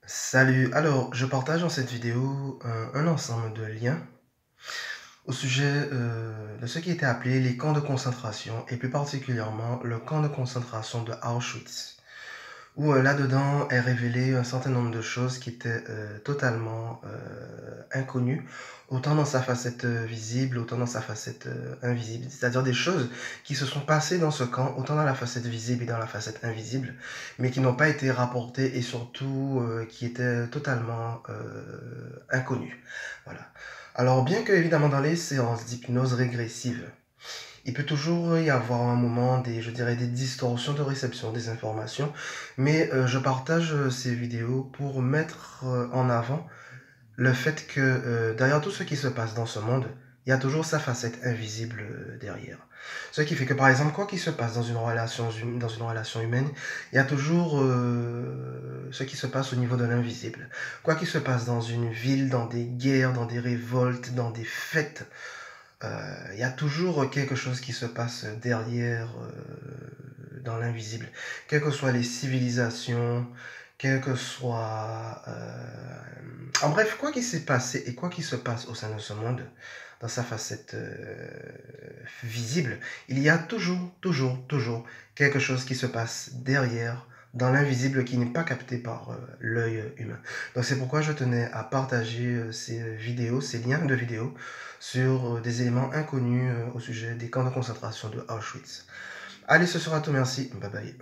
Salut, alors je partage dans cette vidéo un ensemble de liens au sujet de ce qui était appelé les camps de concentration et plus particulièrement le camp de concentration de Auschwitz, où là-dedans est révélé un certain nombre de choses qui étaient totalement inconnues, autant dans sa facette visible, autant dans sa facette invisible, c'est-à-dire des choses qui se sont passées dans ce camp, autant dans la facette visible et dans la facette invisible, mais qui n'ont pas été rapportées et surtout qui étaient totalement inconnues. Voilà. Alors bien que évidemment dans les séances d'hypnose régressive, il peut toujours y avoir un moment je dirais, des distorsions de réception des informations, mais je partage ces vidéos pour mettre en avant le fait que derrière tout ce qui se passe dans ce monde, il y a toujours sa facette invisible derrière. Ce qui fait que, par exemple, quoi qu'il se passe dans une relation humaine, il y a toujours ce qui se passe au niveau de l'invisible. Quoi qu'il se passe dans une ville, dans des guerres, dans des révoltes, dans des fêtes, il y a toujours quelque chose qui se passe derrière, dans l'invisible. Quelles que soient les civilisations, quel que soit... En bref, quoi qu'il s'est passé et quoi qu'il se passe au sein de ce monde, dans sa facette visible, il y a toujours quelque chose qui se passe derrière, dans l'invisible qui n'est pas capté par l'œil humain. Donc c'est pourquoi je tenais à partager ces vidéos, ces liens de vidéos sur des éléments inconnus au sujet des camps de concentration de Auschwitz. Allez, ce sera tout, merci, bye bye.